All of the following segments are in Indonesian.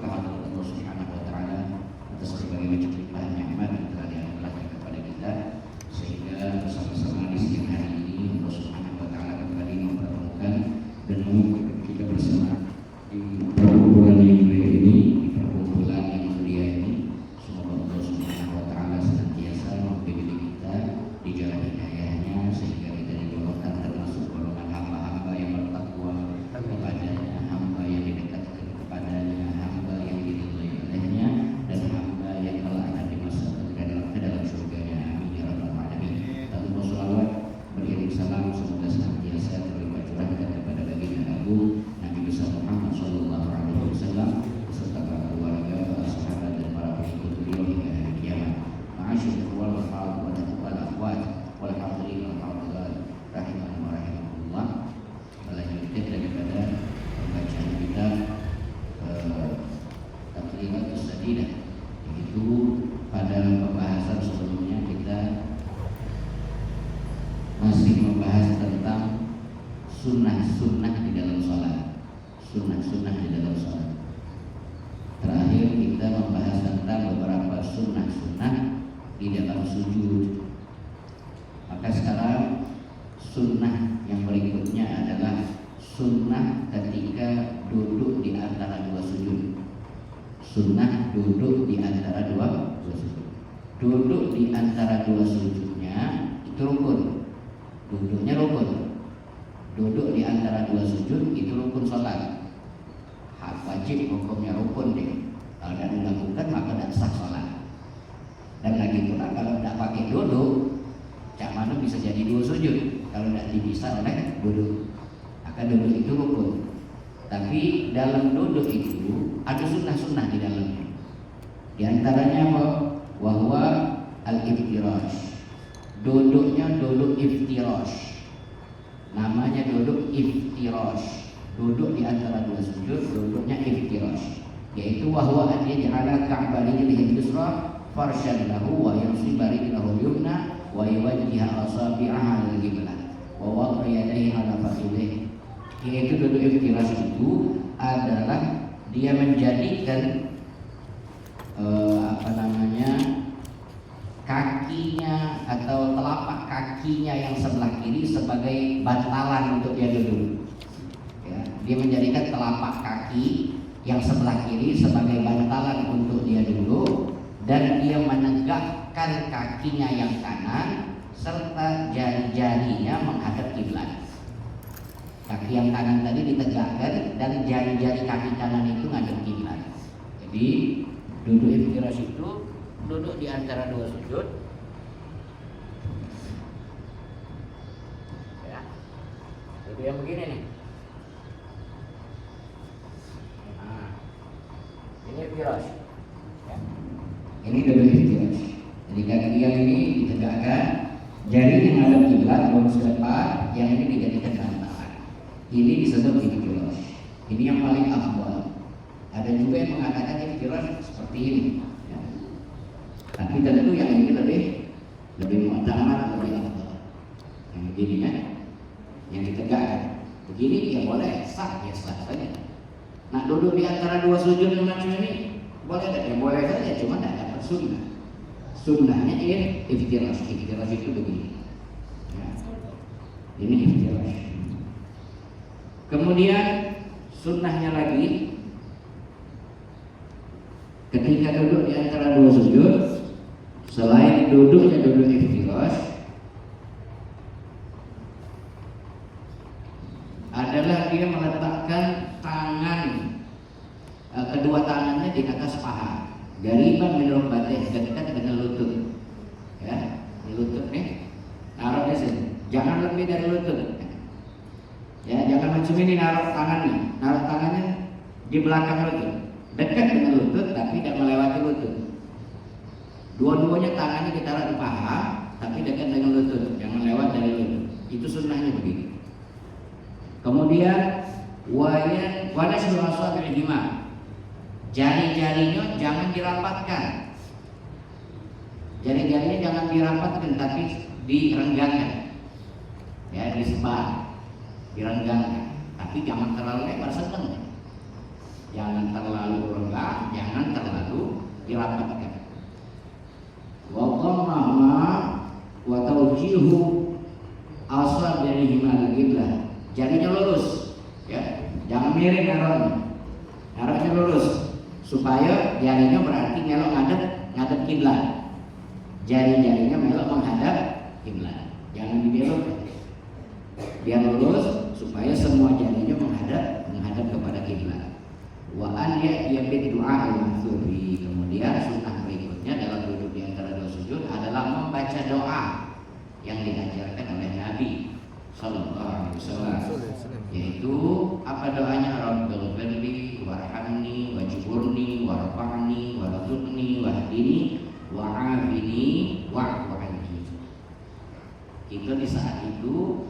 kepada Allah Subhanahu wa taala atas berbagai macam limpahan nikmat yang telah dianugerahkan kepada kita, sehingga bersama-sama di siang hari ini Allah Subhanahu wa taala kembali mempertemukan dan mengumpulkan kita bersama di perkumpulan yang mulia ini, di perkumpulan yang mulia ini. Semoga Allah Subhanahu wa taala senantiasa membimbing kita di jalan hidayahnya, sehingga kita digolongkan termasuk golongan hamba-hamba yang bertakwa kepadanya, hamba yang didekatkan kepadanya, hamba yang diridhai olehnya, dan hamba yang telah akan dimasukkan ke dalam surganya. Amin ya rabbal alamin. Tanpa sholawat beriring salam semoga senantiasa terlimpah curahkan kepada baginda agung Nabi besar Muhammad sallallahu alaihi wasallam beserta para keluarga, para sahabat dan para pengikut beliau hingga hari kiamat. Ma'asyiral ikhwan wal akhwat wal hadirin wal hadirat rahimani wa rahimakumullah. Lanjutkan daripada pembacaan kita Taqribatus Sadidah, yaitu pada pembahasan sebelumnya kita masih membahas tentang sunnah-sunnah di dalam sholat. Sunnah-sunnah di dalam sholat. Terakhir kita membahas tentang beberapa sunnah-sunnah di dalam sujud. Maka sekarang sunnah yang berikutnya adalah sunnah ketika duduk di antara dua sujud. Sunnah duduk di antara dua sujud. Duduk di antara dua sujudnya itu rukun. Duduknya rukun. Duduk di antara dua sujud itu rukun sholat. Hak wajib hukumnya rukun deh. Kalau tidak dilakukan maka tidak sah sholat. Dan lagi pula kalau tidak pakai duduk, cak mana bisa jadi dua sujud kalau tidak bisa oleh duduk. Maka duduk itu rukun. Tapi dalam duduk itu ada sunnah-sunnah di dalamnya. Di antaranya apa? Wahwa al-iftirash. Duduknya duduk iftirash. Namanya duduk iftirash. Duduk di antara dua sujud, duduknya iftirash. Yaitu wahwa an yaj'ala ka'bani rijlihi yusra farshan lahu wa yansiba rijlahu yumna wa yuwajjiha asabi'aha al-qiblah wa waqra yadayhi ala fakhidhihi. Yaitu duduk iftirash itu adalah dia menjadikan kakinya atau telapak kakinya yang sebelah kiri sebagai bantalan untuk dia duduk. Ya, dia menjadikan telapak kaki yang sebelah kiri sebagai bantalan untuk dia duduk, dan dia menegakkan kakinya yang kanan serta jari-jarinya menghadap kiblat. Kaki yang kanan tadi ditegakkan dan jari-jari kaki kanan itu menghadap kiblat. Jadi duduk iftirash itu duduk di antara dua sujud. Ya. Duduk yang begini nih. Nah, ini iftirash. Ya. Ini duduk iftirash. Jadi kaki yang ini ditegakkan, jari yang menghadap kiblat lurus ke depan, yang ini dijadikan bantalan. Ini disebut iftirash. Ini yang paling afdal. Ada juga yang mengatakan iftirash seperti ini. Ya. Tapi tentu yang ini lebih mu'tamad, lebih afdal. Yang begini ya, yang ditegakkan. Begini ya boleh, sah ya sah saja. Nah duduk di antara dua sujud yang macam ini boleh tak? Ya boleh saja, cuma tidak dapat sunnah. Sunnahnya ini iftirash. Iftirash itu begini. Ya. Ini iftirash. Kemudian sunnahnya lagi ketika duduk di antara dua sujud, selain duduknya duduk iftirash, adalah dia meletakkan tangan, kedua tangannya di atas paha, gariban min rukbatih, dekat dengan lutut. Ya, di lutut nih, naruhnya sini, jangan lebih dari lutut. Ya, jangan macam ini naruh tangannya di belakang lutut, dekat dengan lutut tapi tidak melewati lutut. Dua-duanya tangannya ditaruh di paha tapi dekat dengan lutut, jangan lewat dari lutut. Itu sunnahnya begitu. Kemudian wanashul asabi'ihima, jari-jarinya jangan dirapatkan. Jari-jarinya jangan dirapatkan tapi direnggangkan. Ya, disebar, direnggangkan. Tapi jangan terlalu lebar, sedang. Jangan terlalu renggang, jangan terlalu dirapatkan. Wa qammahma wa tawjihu asabihi al-qiblah. Jarinya lurus, ya. Jangan miring naruhnya lurus supaya jarinya berarti melok ngadep kiblat. Jari-jarinya melok menghadap kiblat. Jangan dibelokkan. Biar lurus supaya semua jarinya menghadap kepada kiblat. Wa an ya'tiya bid-du'a al-mahdzuri. Kemudian sunnah berikutnya dalam duduk di antara dua sujud adalah membaca doa yang diajarkan oleh Nabi sallallahu alaihi wasallam, yaitu apa doanya? Rabbil firli warhamni wajburni warfa'ni warzuqni wahdini wa'afini wa'fu anni. Kita di saat itu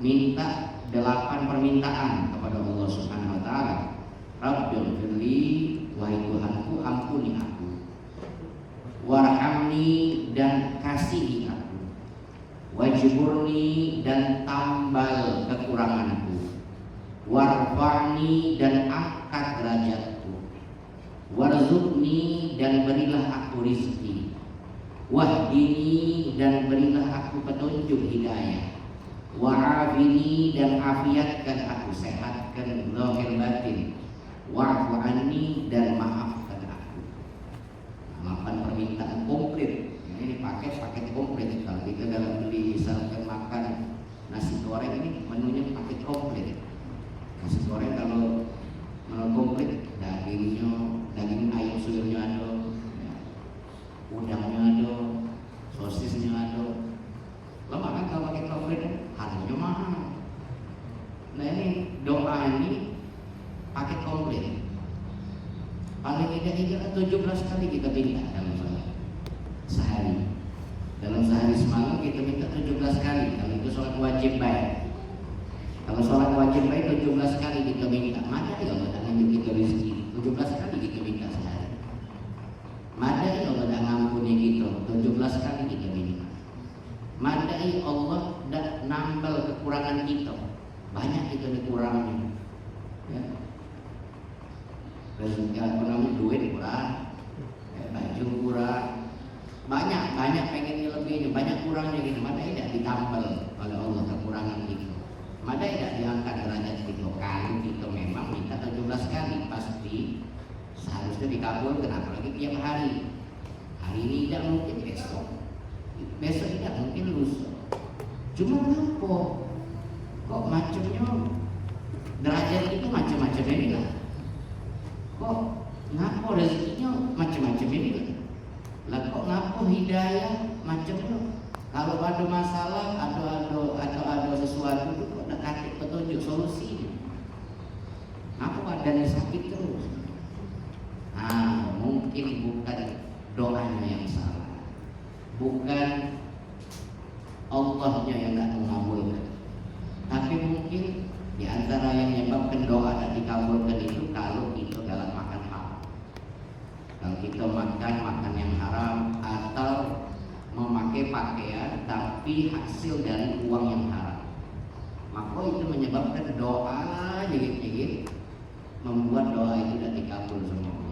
minta 8 permintaan kepada Allah Subhanahu wa taala. Rabbil firli, wahai Tuhanku, ampuni aku. Warhamni, dan kasihi aku. Wajburni, dan tambal kekuranganku. Warfa'ni, dan angkat derajatku. Warzuqni, dan berilah aku rizki. Wahdini, dan berilah aku petunjuk hidayah. Wa'afini, dan afiatkan aku, sehatkan zahir batin. Wa'fu anni, dan maafkan aku. 8 permintaan komplit. Ini paket komplit. Kalau kita dalam beli misalkan makan nasi goreng, ini menunya paket komplit. Nasi goreng kalau menu komplit, daging ayam suirnya ada, udangnya ada, sosisnya ada. Lo makan kalau pakai komplit harganya mahal. Nah ini doa ini paket komplit. Paling tidak 17 kali kita minta dalam sholat sehari. Dalam sehari semalam kita minta 17 kali. Kalau itu sholat wajib baik. Kalau sholat wajib baik 17 kali kita minta. Mana ya Allah dah nganjuk kita rezeki 17 kali kita minta sehari. Mana ya Allah dah ngampuni kita 17 kali kita minta. Mana ya Allah dah nambal kekurangan kita. Banyak kita dikurangnya. Ya. Rezeki apa namanya, duit kurang, baju kurang, banyak pengennya lebihnya, banyak kurangnya gitu. Mana tidak ditambal oleh Allah kekurangan itu. Mana tidak diangkat derajat kita. Kalau kita memang minta 17 kali pasti seharusnya dikabulkan, apalagi tiap hari. Hari ini tidak mungkin, besok tidak mungkin, lusa. Cuma apa? Kok macamnya derajat itu macam-macam ini lah. Kok ngapo rezekinya macam-macam ini lah? Kok ngapo hidayah macamnya? Kalau ada masalah atau ada sesuatu itu kok dekat petunjuk solusi. Ngapo badannya sakit terus? Mungkin bukan doanya yang salah, bukan Allahnya yang tidak mengabulkan, tapi mungkin di antara yang menyebabkan doa dan dikabulkan itu kalau kita dalam makan haram. Kalau kita makan yang haram atau memakai pakaian tapi hasil dari uang yang haram, maka itu menyebabkan doa jegit-jegit, membuat doa itu tidak dikabul sama Allah.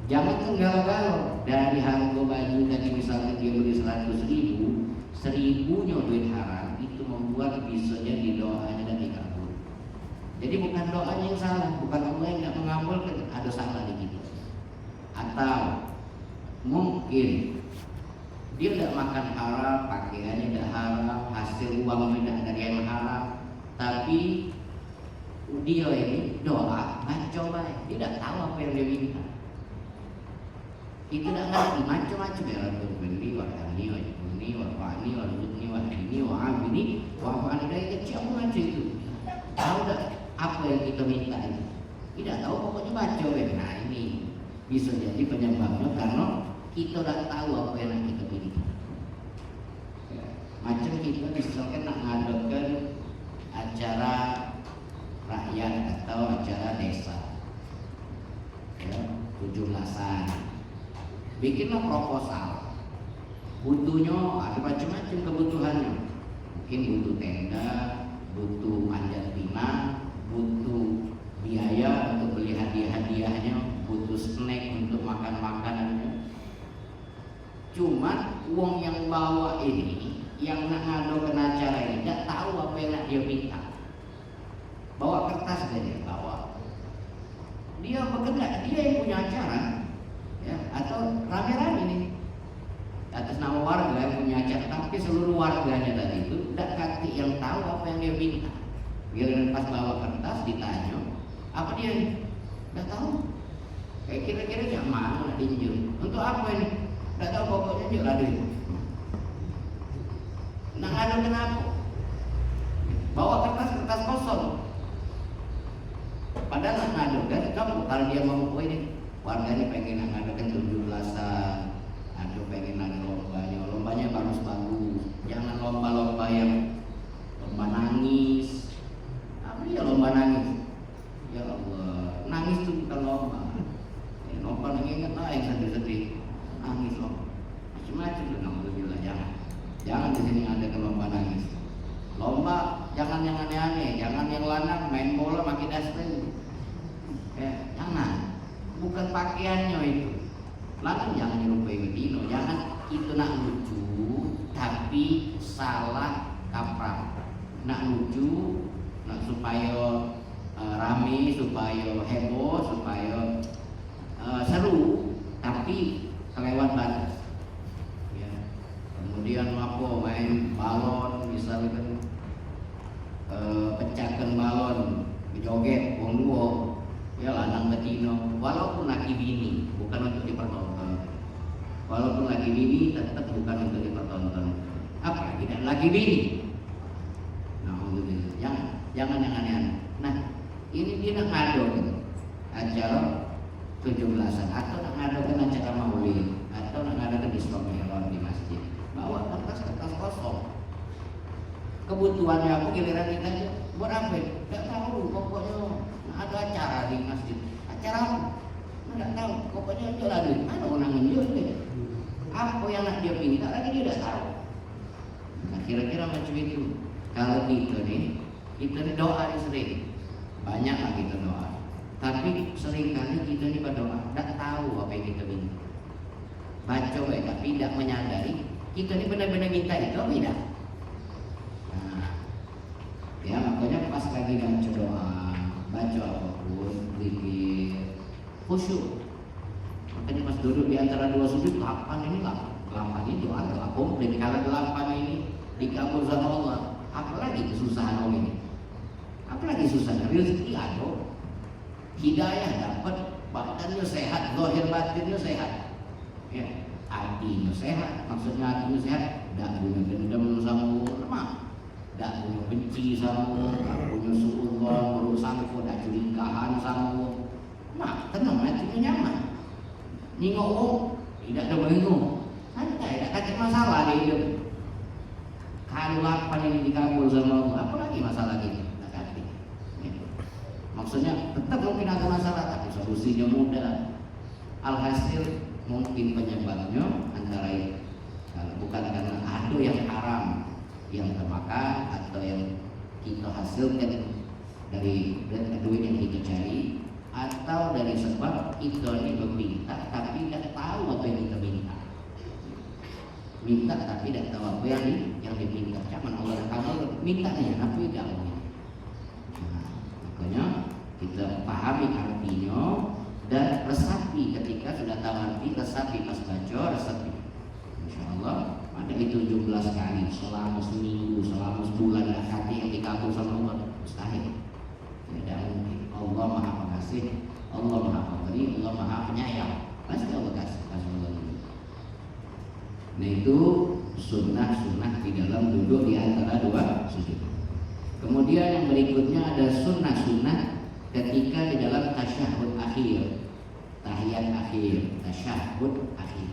Jangan galau-galau dari harga baju tadi misalnya dia beli 100.000, 1.000-nya duit haram, itu membuat bisa jadi doanya dan dikabul. Jadi bukan doanya yang salah, bukan Allah yang tidak mengabulkan, ada salah di kita. Atau mungkin dia tidak makan haram, pakaiannya tidak haram, hasil uangnya tidak dari yang haram, tapi dia ini doa baca baik, dia tidak tahu apa yang dia minta. Kita tidak ngerti macam-macam ya, Rabbul firli warhamni wajburni warfa'ni warzuqni wahdini wa'afini wa'fu anni. Dari kecil macam itu tahu tak apa yang kita minta itu? Tidak tahu, pokoknya baca ya. Nah ini bisa jadi penyebabnya karena kita tidak tahu apa yang kita minta. Macam kita misalkan nak ngadakan acara rakyat atau acara desa, ya, 17-an, bikinlah proposal. Butuhnya ada macam-macam kebutuhannya. Mungkin butuh tenda, butuh panjat pinang, butuh biaya untuk beli dia bawa. Dia bekerja, dia yang punya acara, ya, atau rame-rame nih atas nama warga yang punya acara, tapi seluruh warganya tadi itu tidak kati yang tahu apa yang dia minta. Giliran pas bawa kertas ditanya, apa dia ini? Tidak tahu. Kayak kira-kira yang mana nak diinjil? Untuk apa ini? Tidak tahu, pokoknya injil ada itu. Nak ngadu kenapa? Bawa kertas kosong. Padahal nak ngadu kan kamu kalau dia mau ini warganya pengen nak ngadakan 17-an, ada pengen ada lombanya bagus-bagus. Jangan lomba-lomba yang lomba nangis. Apa ya lomba nangis? Ya Allah, nangis itu bukan lomba. Lomba nangis ingat lah yang sedih-sedih, nangis loh. Macam-macam tuh alhamdulillah, jangan di sini ada lomba nangis. Lomba jangan yang aneh-aneh, jangan yang lanang main bola makin dasar. Ya, jangan. Bukan pakaiannya itu. Lanang jangan nyerupai Medino, jangan itu nak lucu tapi salah kaprah. Nak lucu, nak supaya rame, supaya heboh, supaya seru, tapi kelewat batas. Ya. Kemudian apa main balon, misalnya pecahkan balon, joget, wong duo, ya lanang betina, walaupun laki bini, bukan untuk dipertonton. Walaupun laki bini tetap bukan untuk dipertonton. Apalagi tidak laki bini. Nah, jangan yang aneh-aneh. Nah, ini dia nak ngado gitu. Acara 17-an atau nak ngadakan acara maulid atau nak ngadakan Isra Mi'raj di masjid. Bawa kertas kosong. Kebutuhannya aku giliran kita aja. Buat apa? Tidak tahu. Pokoknya ada acara di masjid. Acara apa? Tidak tahu. Pokoknya jual ada. Mana orang menjual dia? Apa yang nak dia pilih? Tak lagi dia tidak tahu. Nah, kira-kira macam itu. Kalau kita nih doa nih sering. Banyak lah kita doa. Tapi seringkali kita ini berdoa tidak tahu apa yang kita minta. Baca tapi tidak menyadari kita ini benar-benar minta itu apa tidak? Nah, ya makanya pas lagi baca doa, baca apapun, zikir, khusyuk. Makanya pas duduk di antara dua sujud, 8 ini lah, 8 ini doa komplit. Kalau 8 ini dikabul sama Allah, apalagi kesusahan orang ini? Apalagi susah rezeki ada. Hidayah dapat, badannya sehat, zahir batinnya sehat, ya, hatinya sehat, maksudnya hatinya sehat, tidak punya dendam sama orang, tidak punya benci sama orang, tidak punya suudzon, berusaha tidak curigaan sama orang, nah tenang hatinya nyaman, ningok orang tidak ada bingung, santai, tidak kacau masalah di hidup. Kalau 8 ini dikabul sama Allah, apalagi masalah kita? Maksudnya tetap mungkin ada masalah tapi solusinya mudah. Alhasil mungkin penyebabnya antara itu bukan karena ada yang haram yang termakan atau yang kita hasilkan dari duit yang kita cari, atau dari sebab kita ini meminta tapi tidak tahu apa yang kita minta tapi tidak tahu apa yang diminta. Cuman Allah kamu mintanya tapi tidak mau. Makanya kita pahami artinya dan resapi ketika sudah tahu arti, resapi pas baca, resapi. Insyaallah ada itu 17 kali selama seminggu, selama sebulan dah hati yang dikabul sama Allah mustahil. Tidak mungkin. Allah Maha Pengasih, Allah Maha Pemberi, Allah Maha Penyayang. Pasti Allah kasih Allah. Nah itu sunnah-sunnah di dalam duduk di antara dua sujud. Kemudian yang berikutnya ada sunnah-sunnah ketika di dalam tasyahud akhir, tahiyat akhir, tasyahud akhir.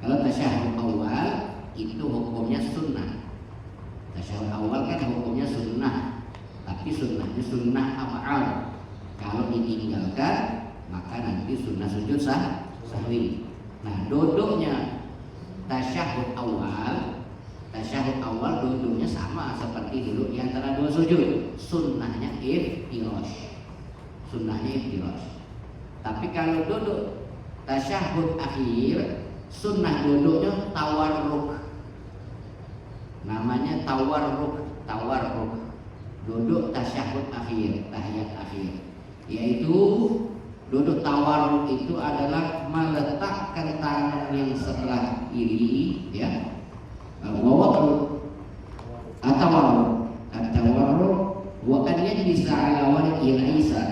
Kalau tasyahud awal itu hukumnya sunnah. Tasyahud awal kan hukumnya sunnah, tapi sunnahnya sunnah amal. Kalau ditinggalkan maka nanti sunnah sujud sahwi. Nah duduknya tasyahud awal duduknya sama seperti duduk di antara dua sujud. Sunnahnya iftirash. Tapi kalau duduk tasyahud akhir, sunnah duduknya tawarruk. Namanya tawarruk. Duduk tasyahud akhir, tahiyat akhir, yaitu duduk tawarruk itu adalah meletakkan tangan yang sebelah kiri, ya, wawakru atawarruk wa an yajlisa ala wajhi al-aysar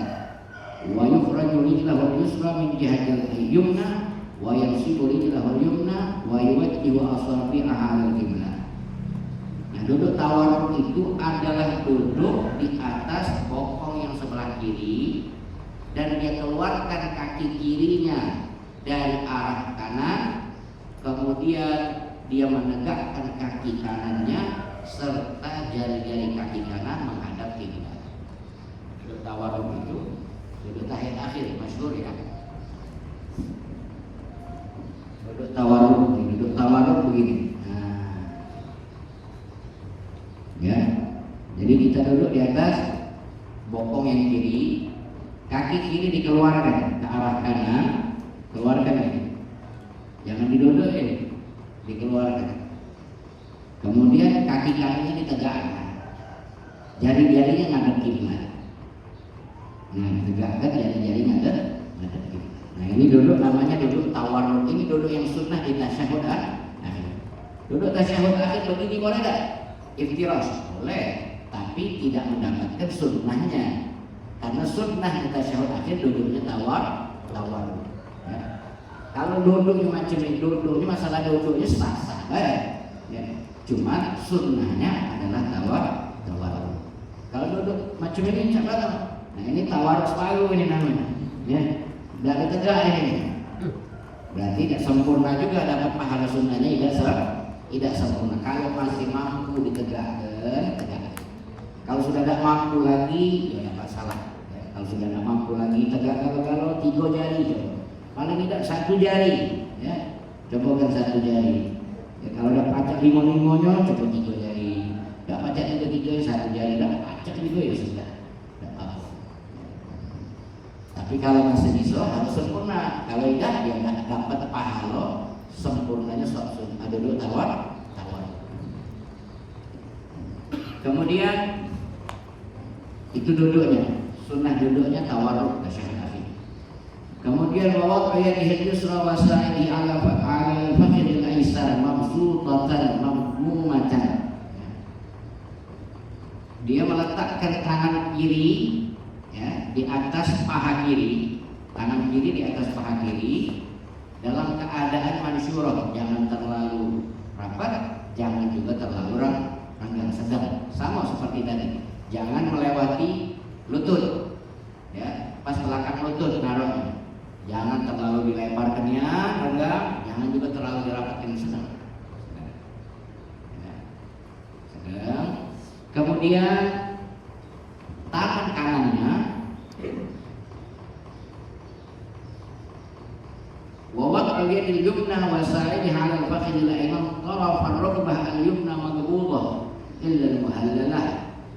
wa yukhraju rijlahu al-yusra min jihati al-yumna wa yansibu rijlahu al-yumna wa yuwajjihu asabi'aha al-qiblah. Nah, duduk tawarruk itu adalah duduk di atas bokong yang sebelah kiri dan dia keluarkan kaki kirinya dari arah kanan, kemudian dia menegakkan kaki kanannya serta jari-jari kaki kanan menghadap kiblat. Duduk tawarruk itu duduk tahiyat akhir, masyhur ya. Duduk tawarruk begini. Nah, ya. Jadi kita duduk di atas bokong yang kiri, kaki kiri dikeluarkan ke arah kanan, keluarkan ini. Jangan didudukin, dikeluarkan. Kemudian kaki kanannya ditegakkan, jari-jarinya ngadep kiblat. Nah, ditegakkan jari-jari ngadep kiblat. Nah, ini duduk namanya duduk tawarruk. Ini duduk yang sunnah di tasyahud akhir. Duduk tasyahud akhir begini boleh tak? Iftirash boleh, tapi tidak mendapatkan sunnahnya. Karena sunnah di tasyahud akhir duduknya tawarruk. Ya. Kalau duduknya macam ini, duduknya masalah duduknya sah-sah baik. Ya. Cuma sunnahnya adalah tawarruk. Kalau duduk macam ini cakap. Nah, ini tawarruk separuh ini namanya. Ya. Dari tegak ini. Berarti tidak sempurna juga dapat pahala sunnahnya, tidak sempurna. Kalau masih mampu ditegakkan, tegak. Kalau sudah tidak mampu lagi, ya tidak masalah. Ya. Kalau sudah tidak mampu lagi tegak, kalau 3 jari coba. Paling tidak 1 jari, ya. Coba kan 1 jari. Ya, kalau udah pacak limo-limonya coba 3 jari. Tidak pacak 3 1 jari, tidak pacak juga ya sudah. Tidak apa. Tapi kalau masih bisa harus sempurna. Kalau tidak dia tidak dapat pahala sempurnanya sunnah. Ada dulu tawar. Kemudian itu duduknya, sunnah duduknya tawarruk tasyahud akhir. Kemudian wawat ayatihi yusra wa sa'idi ala al-fakhidil aisar mabsutatan mamumatan. Dia meletakkan tangan kiri, ya, di atas paha kiri, tangan kiri di atas paha kiri dalam keadaan mansyurah, jangan terlalu rapat, jangan juga terlalu renggang, sedang, sama seperti tadi. Jangan melewati lutut, ya, pas belakang lutut naruhnya. Jangan terlalu dilebarkannya, renggang, jangan juga terlalu dirapatkan, sedang. Sedang. Kemudian tangan kanannya wawat al-yadil yumna wa sa'idha 'ala al-fakhidil ayman taraf ar-rukbah al-yumna maghbudah illa al-muhallalah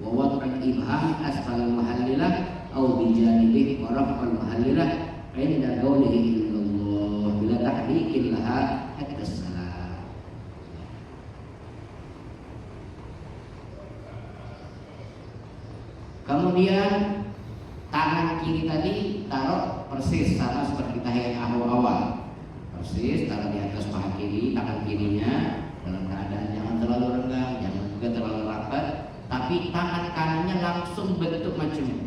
wa wad' al-ibham asfal al-muhallalah aw bi janibih wa raf' al-muhallalah 'inda qawlihi illallah bila tahdikin laha hatta salam. Kemudian tangan kiri tadi taruh persis sama seperti tahiyat awal. Persis taruh di atas paha kiri, tangan kirinya dalam keadaan jangan terlalu renggang, jangan juga terlalu rapat, tapi tangan kanannya langsung bentuk macam ini.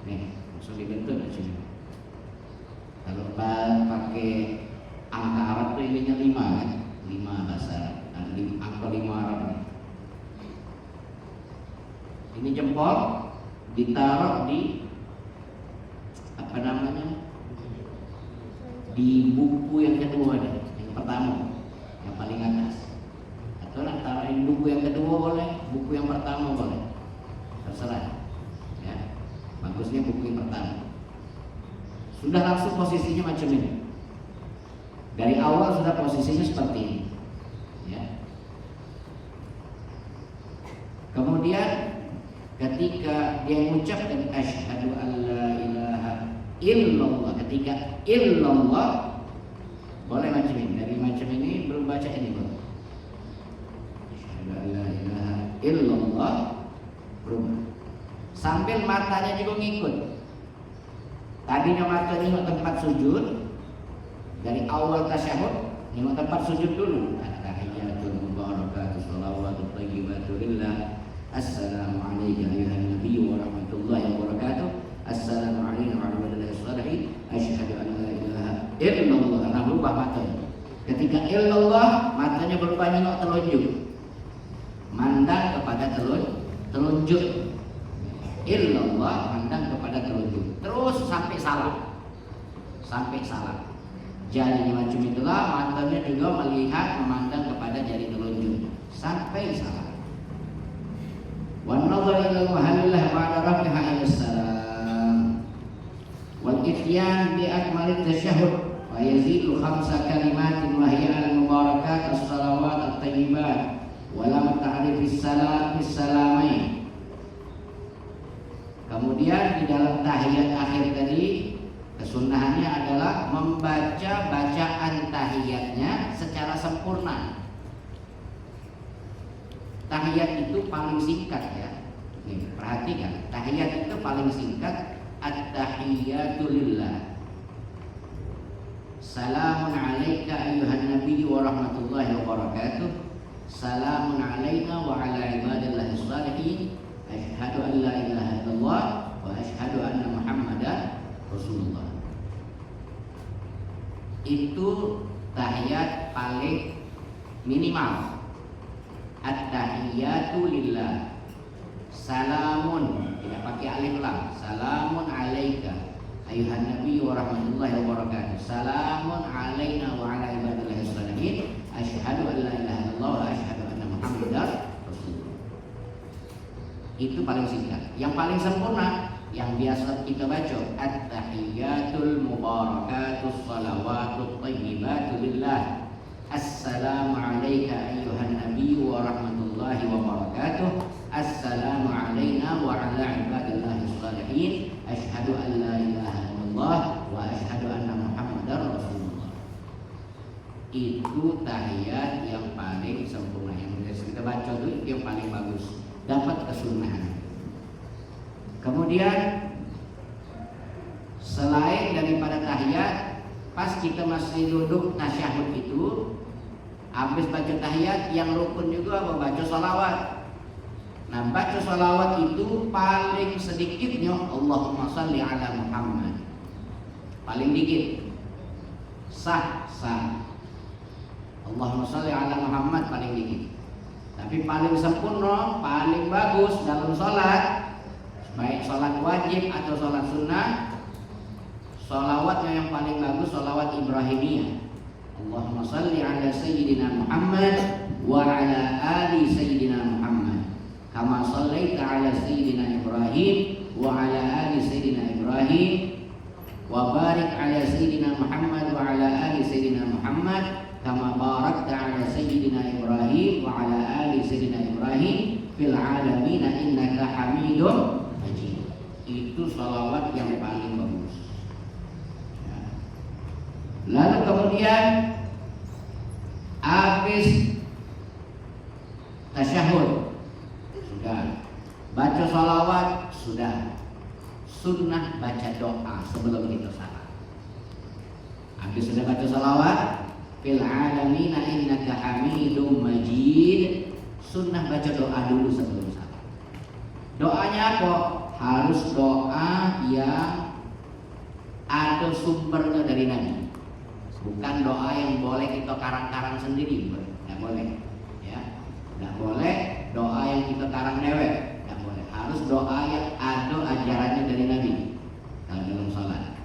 Nih, langsung dibentuk macam ini. Kalau pakai angka Arab tuh ininya 5 kan? 5 bahasa Arab, angka 5 Arab. Ini jempol ditaruh di apa namanya? Di buku yang kedua nih, yang pertama, yang paling atas. Atau nak taruhin buku yang kedua boleh, buku yang pertama boleh, terserah. Ya, bagusnya buku yang pertama. Sudah langsung posisinya macam ini. Dari awal sudah posisinya seperti ini. Ya. Kemudian ketika dia mengucapkan asyhadu an la ilaha illallah, ketika illallah boleh macam ini, dari macam ini belum baca ini boleh. Asyhadu an la ilaha illallah berubah. sambil matanya juga ngikut. Tadinya mata nengok tempat sujud, dari awal tasyahud nengok tempat sujud dulu. At-tahiyatul mubarakatuh shalawatut thayyibatu lillah. Assalamu alayka ayuhan nabiy wa rahmatullahi wa barakatuh. Assalamu alayna wa ala salihin. Asyhadu an la ilaha illallah. Nah, berubah matanya. Ketika illallah, matanya berubah nengok telunjuk, mandang kepada telunjuk. Illallah, mandang kepada telunjuk. Terus sampai salam. Jarinya macam itulah, matanya juga melihat, memandang kepada jari telunjuk sampai salam. Wan nadhar ila muhallillah ba'da rafiha ila salam. Wal ityan bi akmalit tasyahhud wa yazidu khamsa kalimatin wa hiya al-mubarakat as-salawat at-tayyibat wa lam ta'rif as-salam bis-salamain. Kemudian di dalam tahiyat akhir tadi kesunahannya adalah membaca bacaan tahiyatnya secara sempurna. Tahiyat itu paling singkat ya. Nih, perhatikan, tahiyat itu paling singkat. At-tahiyatu lillah. Salamun alaika ayuhan nabiy wa rahmatullahi wa barakatuh. Salamun alaina wa ala ibadillahi shalihin. Asyhadu an la ilaha illallah wa asyhadu anna Muhammadan Rasulullah. Itu tahiyat paling minimal. At-tahiyatu lillah. Salamun, tidak pakai alif lam. Salamun alaika ayuhan nabiy wa rahmatullahi wa barakatuh. Salamun alaina wa ala ibadillahi shalihin. Asyhadu an la ilaha illallah wa asyhadu anna Muhammadan Rasulullah. Itu paling singkat. Yang paling sempurna yang biasa kita baca, at-tahiyatul mubarakatus salawatut thayyibatu lillah. Assalamu alayka ayyuhan nabiy wa rahmatullahi wa barakatuh. Assalamu alayna wa ala ibadillahi shalihin. Asyhadu an la ilaha illallah wa asyhadu anna Muhammadar Rasulullah. Itu tahiyat yang paling sempurna, yang biasa kita baca itu yang paling bagus, dapat kesunahan. Kemudian selain daripada tahiyat, pas kita masih duduk tasyahud itu, habis baca tahiyat, yang rukun juga membaca salawat. Nah, baca salawat itu paling sedikitnya Allahumma salli ala Muhammad. Paling dikit. Sah. Allahumma salli ala Muhammad paling dikit. Tapi paling sempurna, paling bagus dalam salat, baik salat wajib atau salat sunnah, salawatnya yang paling bagus salawat Ibrahimiyah. Allahumma salli ala Sayyidina Muhammad wa ala ali Sayyidina Muhammad kama sallaita ala Sayyidina Ibrahim wa ala ali Sayyidina Ibrahim wa barik ala Sayyidina Muhammad wa ala ali Sayyidina Muhammad kama barakta ala Sayyidina Ibrahim wa ala ali Sayyidina Ibrahim fil alamin innaka Hamidum Majid. Itu salawat yang paling bagus. Lalu kemudian habis tasyahud sudah, baca salawat sudah, sunnah baca doa sebelum kita salat. Habis sudah baca salawat, fil alamin innaka Hamidum Majid, sunnah baca doa dulu sebelum salat. Doanya apa? Harus doa yang ada sumbernya dari Nabi. Bukan doa yang boleh kita karang-karang sendiri, nggak boleh, ya, nggak boleh doa yang kita karang dewek, nggak boleh. Harus doa yang ada ajarannya dari Nabi. Kalau dalam sholat,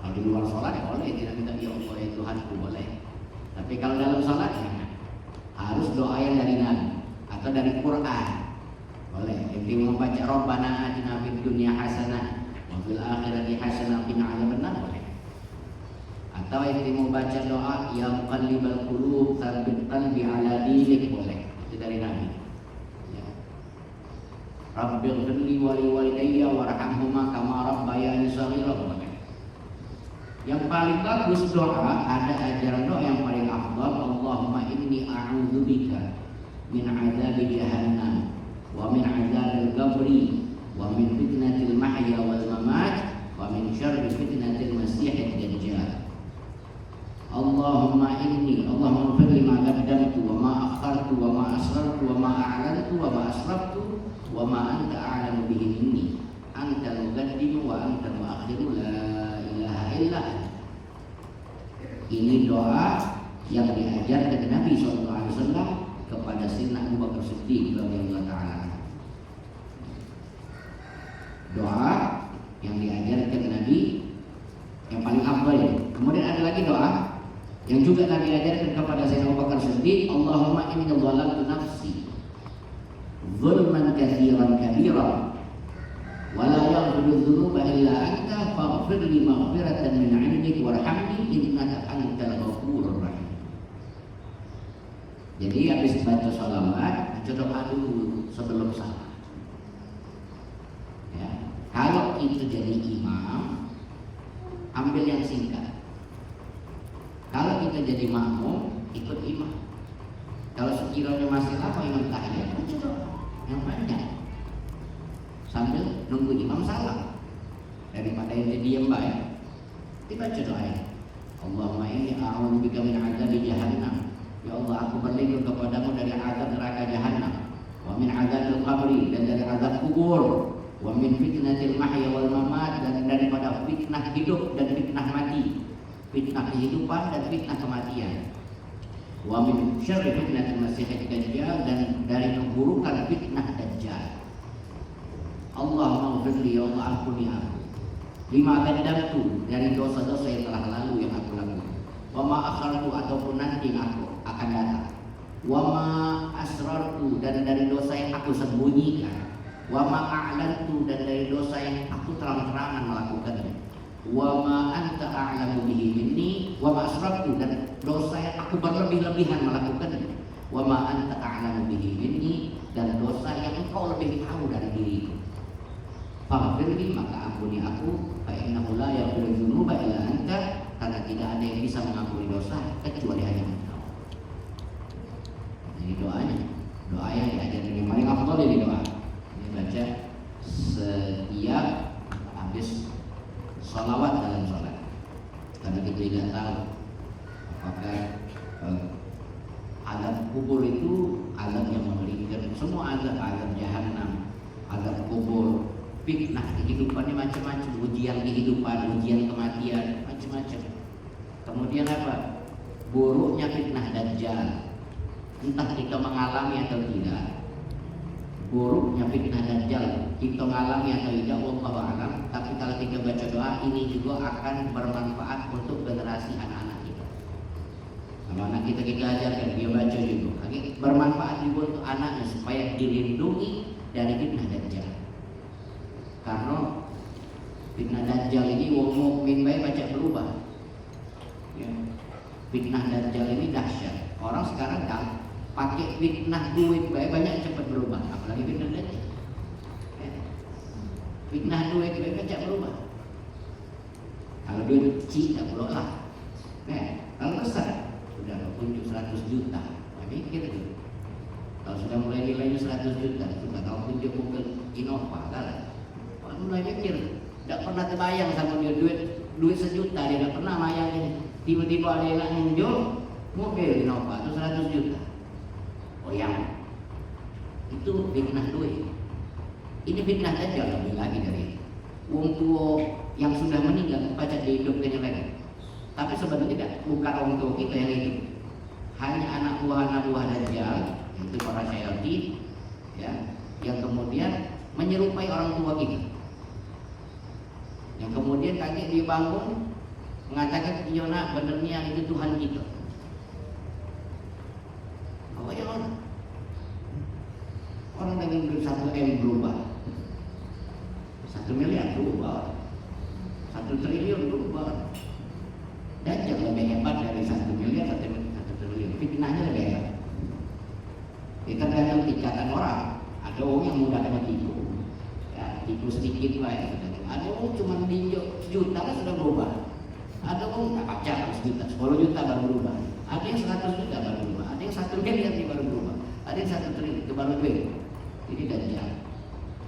kalau di luar sholat ya boleh, tidak minta ya Allah ya Tuhanku boleh. Tapi kalau dalam sholat jangan. Harus doa yang dari Nabi atau dari Quran, boleh. Jadi membaca Rabbana atina fid dunya hasanah wa fil akhirati hasanah wa qina adzabannar boleh. Atau yang mau baca doa ya muqallibal qulub tsabbit qalbi ala dinik boleh. Itu dari Nabi. Ya. Rabbighfirli wa liwalidayya warhamhuma kama rabbayani shaghira boleh. Yang paling bagus doa, ada ajaran doa yang paling afdal, Allahumma inni a'udzubika min adzabi jahannam wa min adzabil qabri wa min fitnatil Allahumma ighfir li ma qaddamtu wa ma akhartu wa ma asrartu wa ma a'lantu wa ma asraftu wa ma anta a'lamu bihi minni antal muqaddim wa antal muakhir la ilaha illa anta. Ini doa yang diajarkan Nabi SAW kepada Sayyidina Abu Bakar Siddiq radhiyallahu ta'ala. Doa yang diajarkan Nabi yang paling afdal. Kemudian ada lagi doa yang juga Nabi ajarkan kepada Sayyidina Abu Bakar Siddiq, Allahumma inni dhalamtu nafsi zulman katsiran kabiran wa la yaghfiru dzunuba illa anta faghfir li maghfiratan min 'indik warhamni innaka antal ghafurur rahim. Jadi habis baca sholawat, baca doa dulu sebelum salat. Ya. Kalau itu jadi imam, ambil yang singkat. Kalau kita jadi makmum, ikut imam. Kalau sekiranya masih lama imam tahiyat, baca doa yang panjang sambil nunggu imam salam. Daripada yang diam baik, dibaca doa. Allahumma inni a'udzubika min 'adzabi jahannam. Ya Allah, aku berlindung kepadamu dari azab neraka jahannam, wa min 'adzabil qabri, dan dari azab kubur, wa min fitnatil mahya wal mamat, dan daripada fitnah hidup dan fitnah mati, fitnah kehidupan dan fitnah kematian, wa min syarri fitnatil masiihid dajjal, dan dari keburukan fitnah dajjal. Allahumma ighfirli, ya Allah ampuni aku, lima qaddamtu, dari dosa-dosa yang telah lalu yang aku lakukan, wa ma akhartu, ataupun nanti yang aku akan datang, wa ma asrartu, dan dari dosa yang aku sembunyikan, wa ma a'lantu, dan dari dosa yang aku terang-terangan melakukannya, wa ma anta a'lamu bihi minni, wa ma asraftu, dan dosa yang aku berlebih-lebihan melakukannya, wa ma anta a'lamu bihi minni, dan dosa yang engkau lebih tahu dari diriku. Faghfirli, maka ampuni aku, fa innahu la yaghfiru dzunuba illa anta, karena tidak ada yang bisa mengampuni dosa kecuali hanya Engkau. Ini doanya, doa yang diajarkan yang paling afdal ini doa. Ini baca setiap habis sholawat dalam sholat. Karena kita tidak tahu apakah azab kubur itu azab yang mengerikan. Semua azab jahannam, azab kubur, fitnah kehidupannya macam-macam, ujian kehidupan, ujian kematian, macam-macam. Kemudian apa? Buruknya fitnah dajjal. Entah kita mengalami atau tidak. Buruknya fitnah dajjal, kita mengalami atau tidak, wallahu a'lam. Tapi kalau kita baca doa ini juga akan bermanfaat untuk generasi anak-anak kita. Kalau anak kita ajarkan, dia baca juga. Bermanfaat juga untuk anaknya supaya dilindungi dari fitnah dajjal. Karena fitnah dajjal ini wong mukmin bae baca berubah. Ya. Fitnah dajjal ini dahsyat. Orang sekarang dah pakai fitnah duit bae banyak cepat berubah, apalagi fitnah dajjal. Ya. Fitnah duit bae banyak berubah. Kalau duit kecil tak perlu lah. Ya. Kalau besar sudah punjuk 100 juta. Mikir itu. Kalau sudah mulai nilainya 100 juta, sudah tahu punjuk bukan Innova lah. Mulai mikir, tidak pernah terbayang sama dia duit sejuta, dia tidak pernah bayang ini. Tiba-tiba ada yang nunjuk mobil Innova itu 100 juta. Oh yang itu fitnah duit. Ini fitnah saja lebih lagi dari itu. Wong tua yang sudah meninggal baca dihidupkan lagi. Tapi sebenarnya tidak, bukan orang tua kita yang hidup. Hanya anak buah dajjal, itu para syaitan, ya, yang kemudian menyerupai orang tua kita. Yang kemudian kakek dibangun mengatakan, iya nak, benernya itu Tuhan kita. Apa yang orang dengan duit 1 M berubah, 1 miliar berubah, 1 triliun berubah. Dajjal lebih hebat dari 1 miliar, 1 triliun. Fitnahnya lebih hebat. Kita tergantung tingkatan orang. Ada orang yang mudah kena tipu, ya, tipu sedikit baik. Ada orang cuma ninjau sejuta kan sudah berubah. Ada orang tak baca 1 juta, 10 juta baru berubah. Ada yang 100 juta baru berubah. Ada yang 1 miliar baru berubah. Ada yang 1 triliun itu baru duit. Ini dajjal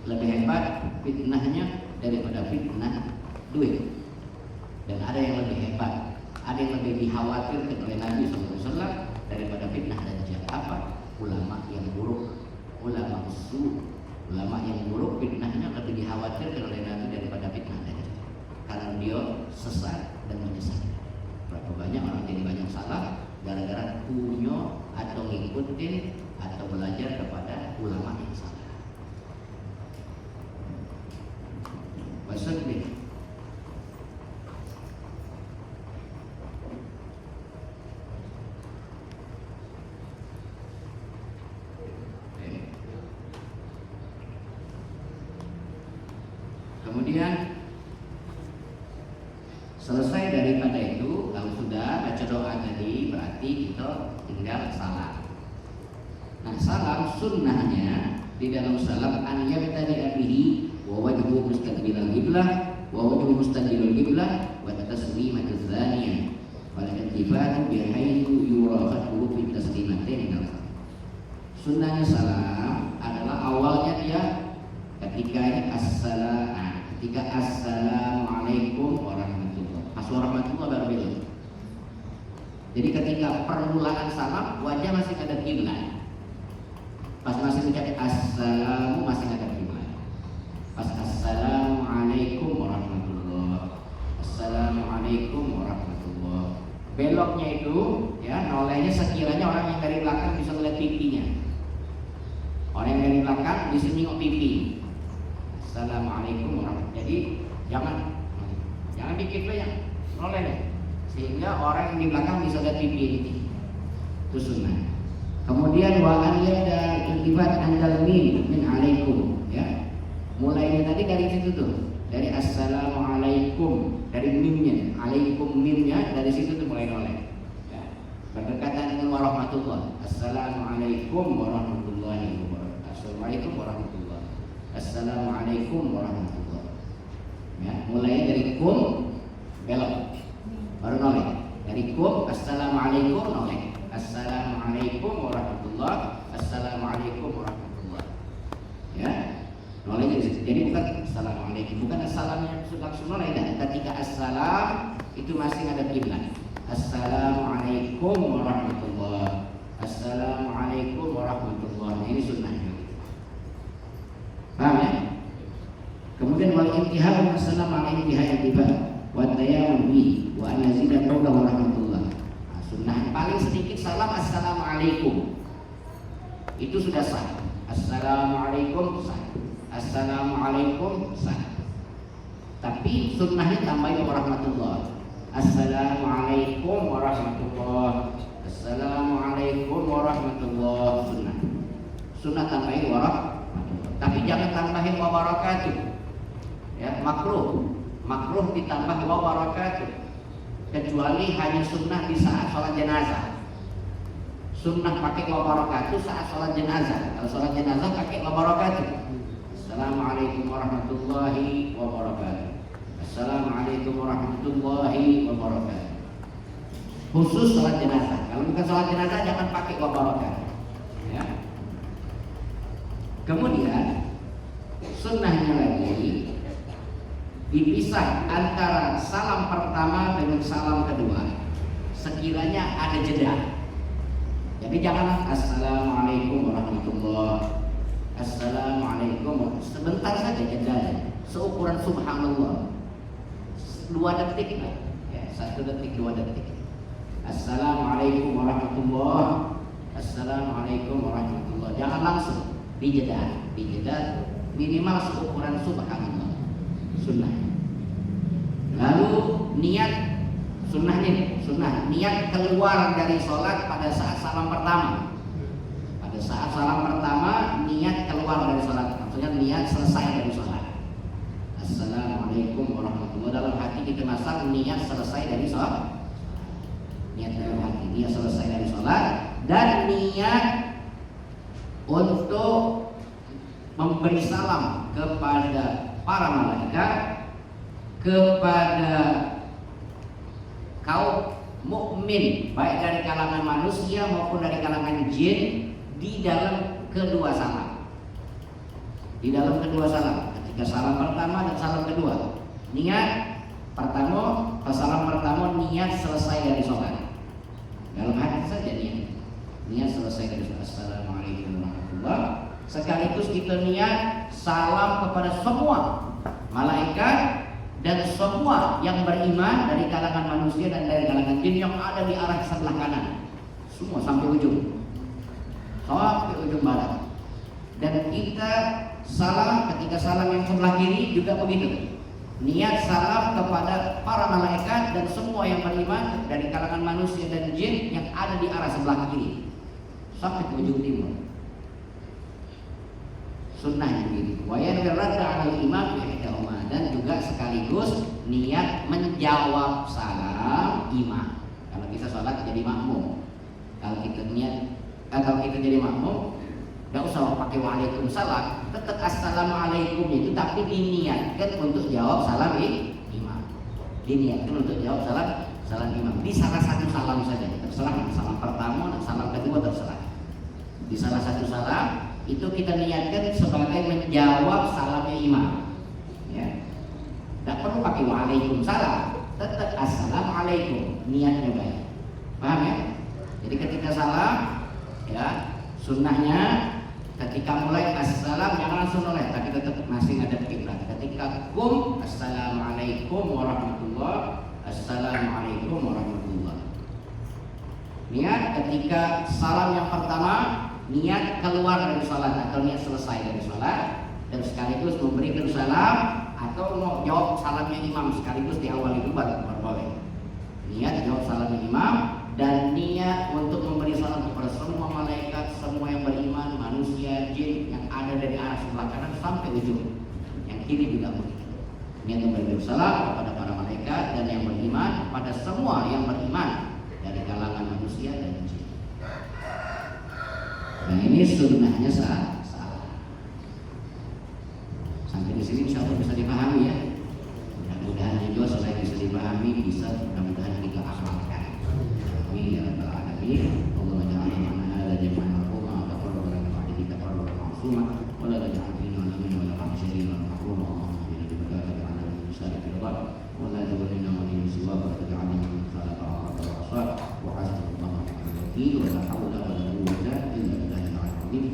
lebih hebat fitnahnya daripada fitnah duit. Dan ada yang lebih hebat. ada yang lebih dikhawatirkan oleh Nabi SAW daripada fitnah Dajjal. Apa? Ulama yang buruk, ulama usul, ulama yang buruk fitnahnya lebih dikhawatirkan oleh Nabi daripada fitnah Dajjal, karena dia sesat dan menyesatkan. Berapa banyak orang jadi banyak salah gara-gara punya atau ngikutin atau belajar kepada ulama yang salah. Maksudnya kemudian selesai daripada itu, kalau sudah baca doa tadi, berarti kita tinggal salam. Nah, salam sunnahnya di dalam salam an yabtadi bihi wa wajhu mustaqbilal qiblah wa wajhu mustaqbilal qiblah wa taslimatuz zaniyah wa al-iltifatu bi haythu yuraqatu fi taslimatain. Sunnahnya salam adalah awalnya dia ketika ini ketika assalamualaikum warahmatullahi wabarakatuh. Jadi ketika permulaan salam, wajah masih ada kiblat. Pas masih ucap assalamu masih ada kiblat. Pas assalamualaikum warahmatullahi, assalamualaikum warahmatullahi, beloknya itu ya nolehnya sekiranya orang yang dari belakang bisa melihat pipinya. Orang yang dari belakang bisa nengok pipi. Assalamualaikum warahmatullahi. Jadi jangan dikit banyak noleh deh, sehingga orang yang di belakang bisa lihat pipi ini. Itu sunnah. Kemudian wa an yabda iltifat andal mim min alaikum, ya. Mulainya tadi dari situ tuh, dari assalamualaikum, dari mimnya, alaikum mimnya, dari situ tuh mulai noleh. Ya. Berdekatan dengan warahmatullah. Assalamualaikum warahmatullahi wabarakatuh. Assalamualaikum warahmatullahi. Assalamualaikum warahmatullahi. Ya, mulai dari kum belok baru noleh. Dari kum assalamualaikum noleh. Assalamualaikum warahmatullahi. Assalamualaikum warahmatullahi. Ya, nolehnya jadi bukan assalamualaikum, bukan assalamnya langsung noleh. Ketika assalam itu masih ada kiblat. Assalamualaikum warahmatullahi. Assalamualaikum warahmatullahi. Ini sunnahnya. Paham ya? Kemudian wal intihau assalamu alaikum biha wa tayammum bi wa an yazida qawla wa rahmatullah. Nah, sunnah paling sedikit salam assalamualaikum. Itu sudah sah. Assalamualaikum sah. Assalamualaikum sah. Tapi sunnahnya tambahin warahmatullah. Assalamualaikum warahmatullah. Assalamualaikum warahmatullah. Sunnah. Sunnah tambahin warahmatullah. Tapi jangan tambahin wabarakatuh. Ya, makruh ditambah wabarakatuh. Kecuali hanya sunnah di saat sholat jenazah. Sunnah pakai wabarakatuh saat sholat jenazah. Kalau sholat jenazah pakai wabarakatuh. Assalamualaikum warahmatullahi wabarakatuh. Assalamualaikum warahmatullahi wabarakatuh. Khusus sholat jenazah. Kalau bukan sholat jenazah jangan pakai wabarakatuh. Ya. Kemudian sunnahnya lagi dipisah antara salam pertama dengan salam kedua. Sekiranya ada jeda. Jadi jangan assalamualaikum warahmatullahi, assalamualaikum, sebentar saja jeda, seukuran subhanallah 2 detik lah, ya, 1 detik 2 detik. Assalamualaikum warahmatullahi, assalamualaikum warahmatullahi. Jangan langsung dijeda minimal seukuran subhanallah. Sunnah. Lalu niat sunnahnya, niat keluar dari sholat pada saat salam pertama. Pada saat salam pertama niat keluar dari sholat, maksudnya niat selesai dari sholat. Assalamualaikum warahmatullahi. Dalam hati kita masang niat selesai dari sholat. Niat dalam hati, niat selesai dari sholat dan niat untuk memberi salam kepada para malaikat, kepada kaum mukmin baik dari kalangan manusia maupun dari kalangan jin di dalam kedua salam. Di dalam kedua salam, ketika salam pertama dan salam kedua, niat Pertama, salam pertama niat selesai dari sholat. Dalam hati saja niat selesai dari sholat. Assalamualaikum warahmatullahi. Sekaligus kita niat salam kepada semua malaikat dan semua yang beriman dari kalangan manusia dan dari kalangan jin yang ada di arah sebelah kanan. Semua sampai ujung barat. Dan kita salam ketika salam yang sebelah kiri juga begitu. Niat salam kepada para malaikat dan semua yang beriman dari kalangan manusia dan jin yang ada di arah sebelah kiri sampai ke ujung timur. Sunnahnya begitu. Wa yanradda 'alal imam bi'ihdahuma, dan juga sekaligus niat menjawab salam imam. Kalau kita sholat jadi makmum, kalau kita jadi makmum, tidak usah pakai waalaikumsalam, tetap assalamualaikum itu, tapi diniatkan untuk jawab salam imam. Diniatkan untuk jawab salam imam. Di salah satu salam saja, terserah salam pertama, salam kedua terserah. Di salah satu salam itu kita niatkan sebagai menjawab salamnya imam. Ya, tidak perlu pakai waalaikumsalam, tetap assalamualaikum, niatnya baik. Paham ya? Jadi ketika salam, ya sunnahnya ketika mulai assalam jangan langsung noleh, tapi tetap masih ada kiblat. Ketika assalamualaikum warahmatullah, assalamualaikum warahmatullah. Niat ketika salam yang pertama, niat keluar dari sholat atau niat selesai dari sholat, dan sekaligus memberikan salam atau mau jawab salamnya imam sekaligus di awal itu baru boleh. Niat jawab salamnya imam dan niat untuk memberi salam kepada semua malaikat, semua yang beriman, manusia, jin yang ada dari arah sebelah kanan sampai ujung yang kiri juga begitu. Niat memberi salam kepada para malaikat dan yang beriman, kepada semua yang beriman dari kalangan manusia dan jin. Nah ini sunnahnya salah. Sampai di sini insya Allah bisa dipahami ya. Mudah-mudahan juga selain bisa dipahami, bisa mudah-mudahan kita amalkan. Amin ya rabbal alamin. Allahumma ja'alna ma'ana hadza jam'an marhuma wa taqabbal lana ba'da taqabbal ma'suma wa la taj'al fina min wa la ta'shirin wa mahrum wa inna bi barakati 'ala al-musari fil ghad wa la tawallina wa li siwa wa taj'alna min khalaqa wa asar wa hasbunallahu wa ni'mal wakeel wa la hawla wa la quwwata illa billahil 'aliyyil 'azim.